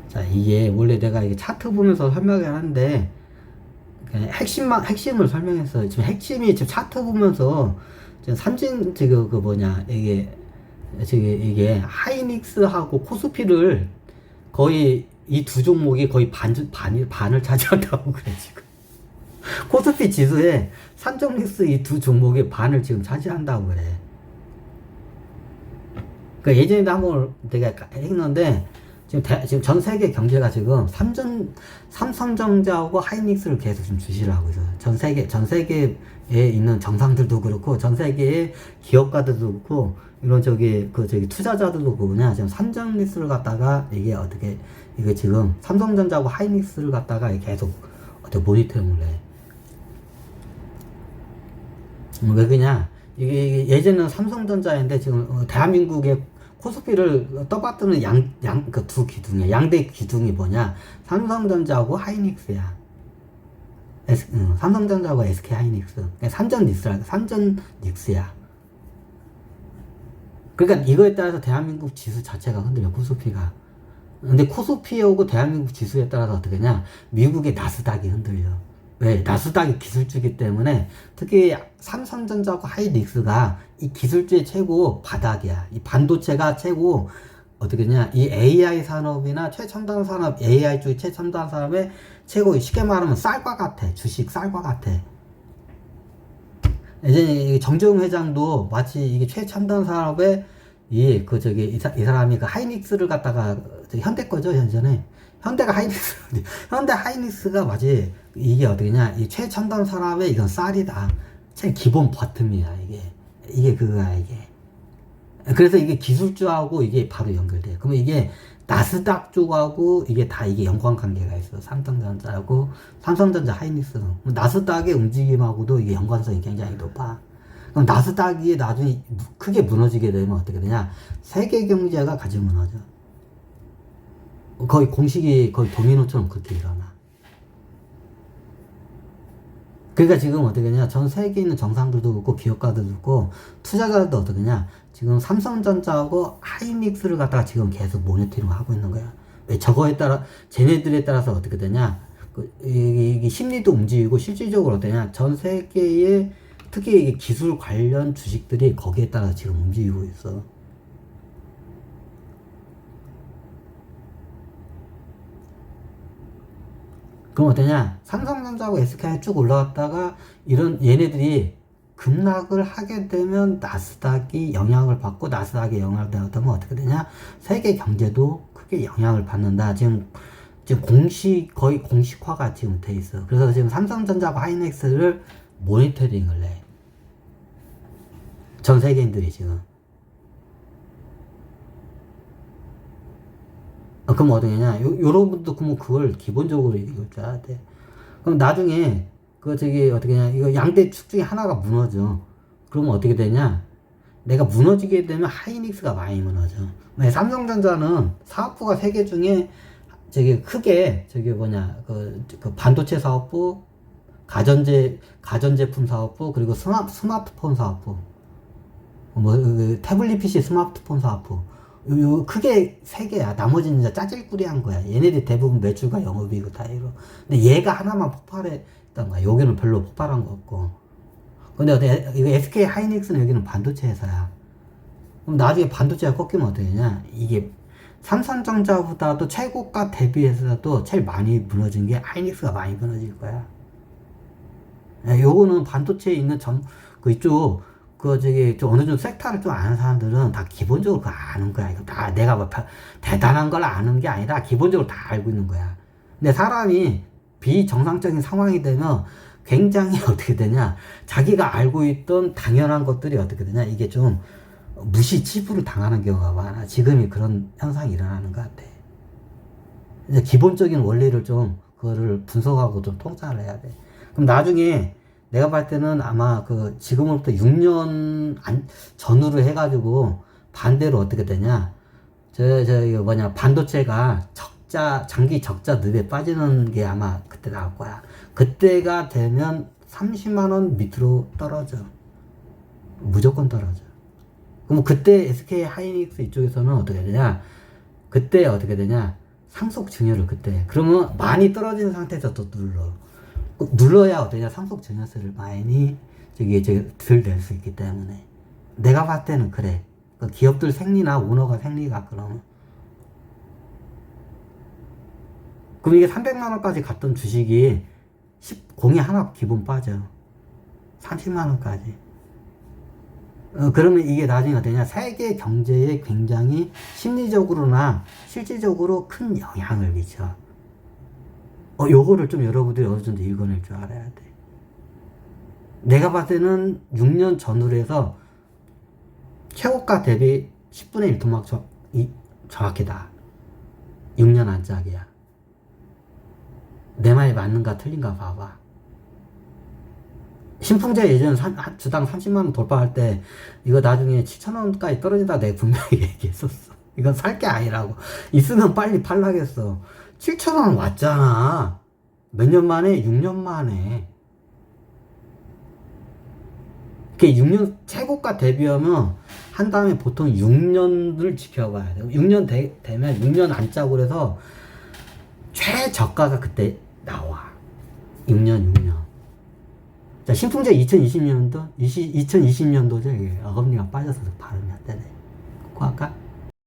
자, 이게 원래 내가 이게 차트 보면서 설명을 하는데, 그냥 핵심을 설명했어. 지금 핵심이 지금 차트 보면서, 지금 지금 그 뭐냐, 이게 하이닉스하고 코스피를 거의 이 두 종목이 거의 반을 차지한다고 그래, 지금. 코스피 지수에 삼성닉스 이 두 종목이 반을 지금 차지한다고 그래. 그 예전에도 한번 내가 했는데, 지금 전 세계 경제가 지금 삼성전자하고 하이닉스를 계속 좀 주시를 하고 있어요. 전 세계에 있는 정상들도 그렇고, 전 세계의 기업가들도 그렇고, 이런 투자자들도 그거냐, 지금 삼성닉스를 갖다가 이게 지금 삼성전자하고 하이닉스를 갖다가 계속 어떻게 모니터링을 해. 왜 그러냐, 이게 예전에는 삼성전자인데 지금 대한민국의 코스피를 떠받드는 그 두 기둥이야. 양대 기둥이 뭐냐? 삼성전자하고 하이닉스야. 삼성전자하고 SK 하이닉스. 삼전닉스야. 그러니까 이거에 따라서 대한민국 지수 자체가 흔들려, 코스피가. 근데 코스피하고 대한민국 지수에 따라서 어떻게 하냐? 미국의 나스닥이 흔들려. 왜? 나스닥이 기술주기 때문에, 특히 삼성전자하고 하이닉스가 이 기술주의 최고 바닥이야. 이 반도체가 최고, 어떻게 냐, 이 AI 산업이나 최첨단 산업, AI 쪽 최첨단 산업의 최고, 쉽게 말하면 쌀과 같아. 주식 쌀과 같아. 예전에 정재용 회장도 마치 이게 최첨단 산업에 이 사람이 그 하이닉스를 갖다가, 현대 거죠, 예전에. 현대 하이닉스가 마치 이게 어떻게냐, 이 최첨단 산업의 이건 쌀이다. 제 기본 버튼이야, 이게 그거야, 이게. 그래서 이게 기술주하고 이게 바로 연결돼. 그러면 이게 나스닥 쪽하고 이게 다 이게 연관관계가 있어. 삼성전자 하이닉스는. 나스닥의 움직임하고도 이게 연관성이 굉장히 높아. 그럼 나스닥이 나중에 크게 무너지게 되면 어떻게 되냐? 세계 경제가 같이 무너져. 거의 공식이 거의 도미노처럼 그렇게 일어나. 그러니까 지금 어떻게 하냐, 전 세계에 있는 정상들도 그렇고 기업가들도 그렇고 투자자들도 어떻게 하냐, 지금 삼성전자하고 하이닉스를 갖다가 지금 계속 모니터링 하고 있는 거야. 왜? 저거에 따라, 쟤네들에 따라서 어떻게 되냐, 이게 심리도 움직이고 실질적으로 어떠냐, 전 세계의 특히 기술 관련 주식들이 거기에 따라 지금 움직이고 있어. 그럼 어떠냐? 삼성전자하고 SK가 쭉 올라갔다가 얘네들이 급락을 하게 되면 나스닥이 영향을 받고, 나스닥이 영향을 받으면 어떻게 되냐? 세계 경제도 크게 영향을 받는다. 지금 거의 공식화가 지금 돼 있어. 그래서 지금 삼성전자와 하이닉스를 모니터링을 해. 전 세계인들이 지금. 그럼 어떠냐? 여러분도 그러면 그걸 기본적으로 읽을 줄 알아야 돼. 그럼 나중에, 어떻게냐? 이거 양대 축 중에 하나가 무너져. 그러면 어떻게 되냐? 내가 무너지게 되면 하이닉스가 많이 무너져. 왜? 삼성전자는 사업부가 3개 중에, 크게, 반도체 사업부, 가전제품 사업부, 그리고 스마트폰 사업부. 태블릿 PC 스마트폰 사업부. 크게 3개야. 나머지는 이제 짜질꾸리한 거야. 얘네들 대부분 매출과 영업이익을 다 이루. 근데 얘가 하나만 폭발했던 거야. 여기는 별로 폭발한 거 없고. 근데 이거 SK 하이닉스는 여기는 반도체 회사야. 그럼 나중에 반도체가 꺾이면 어떻게 되냐? 이게 삼성전자보다도 최고가 대비해서도 제일 많이 무너진 게 하이닉스가 많이 무너질 거야. 요거는 반도체에 있는 이쪽, 좀 어느 정도 섹터를 좀 아는 사람들은 다 기본적으로 그거 아는 거야. 이거 다 내가 뭐 대단한 걸 아는 게 아니라 기본적으로 다 알고 있는 거야. 근데 사람이 비정상적인 상황이 되면 굉장히 어떻게 되냐, 자기가 알고 있던 당연한 것들이 어떻게 되냐, 이게 좀 치부를 당하는 경우가 많아. 지금이 그런 현상이 일어나는 것 같아. 이제 기본적인 원리를 그거를 분석하고 좀 통찰을 해야 돼. 그럼 나중에 내가 봤을 때는 아마 지금으로부터 6년 전후로 해가지고 반대로 어떻게 되냐, 반도체가 장기 적자 늪에 빠지는 게 아마 그때 나올 거야. 그때가 되면 30만원 밑으로 떨어져. 무조건 떨어져. 그럼 그때 SK 하이닉스 이쪽에서는 어떻게 되냐, 그때 어떻게 되냐, 상속 증여를 그때. 그러면 많이 떨어진 상태에서 또 눌러. 눌러야 어떠냐, 상속 증여세를 많이 덜 낼 수 있기 때문에. 내가 봤을 때는 그래. 그 기업들 생리나 오너가 생리가 그러면. 그럼 이게 300만 원까지 갔던 주식이 공이 하나 기본 빠져. 30만 원까지. 그러면 이게 나중에 어떠냐, 세계 경제에 굉장히 심리적으로나 실질적으로 큰 영향을 미쳐. 요거를 좀 여러분들이 어느 정도 읽어낼 줄 알아야 돼. 내가 봤을 때는 6년 전후로 해서 최고가 대비 10분의 1 토막 정확히다. 6년 안짝이야. 내 말이 맞는가 틀린가 봐봐. 신풍제 예전 주당 30만원 돌파할 때 이거 나중에 7,000원까지 떨어진다 내가 분명히 얘기했었어. 이건 살 게 아니라고. 있으면 빨리 팔라겠어. 7,000원 왔잖아. 몇 년 만에? 6년 만에. 그게 6년 최고가 대비하면 한 다음에 보통 6년을 지켜봐야 돼. 6년 되면 6년 안짝으로 해서 최저가가 그때 나와. 6년. 자, 신풍제 2020년도죠. 이게 어금니가 빠져서 발음이 안 되네. 그거 할까?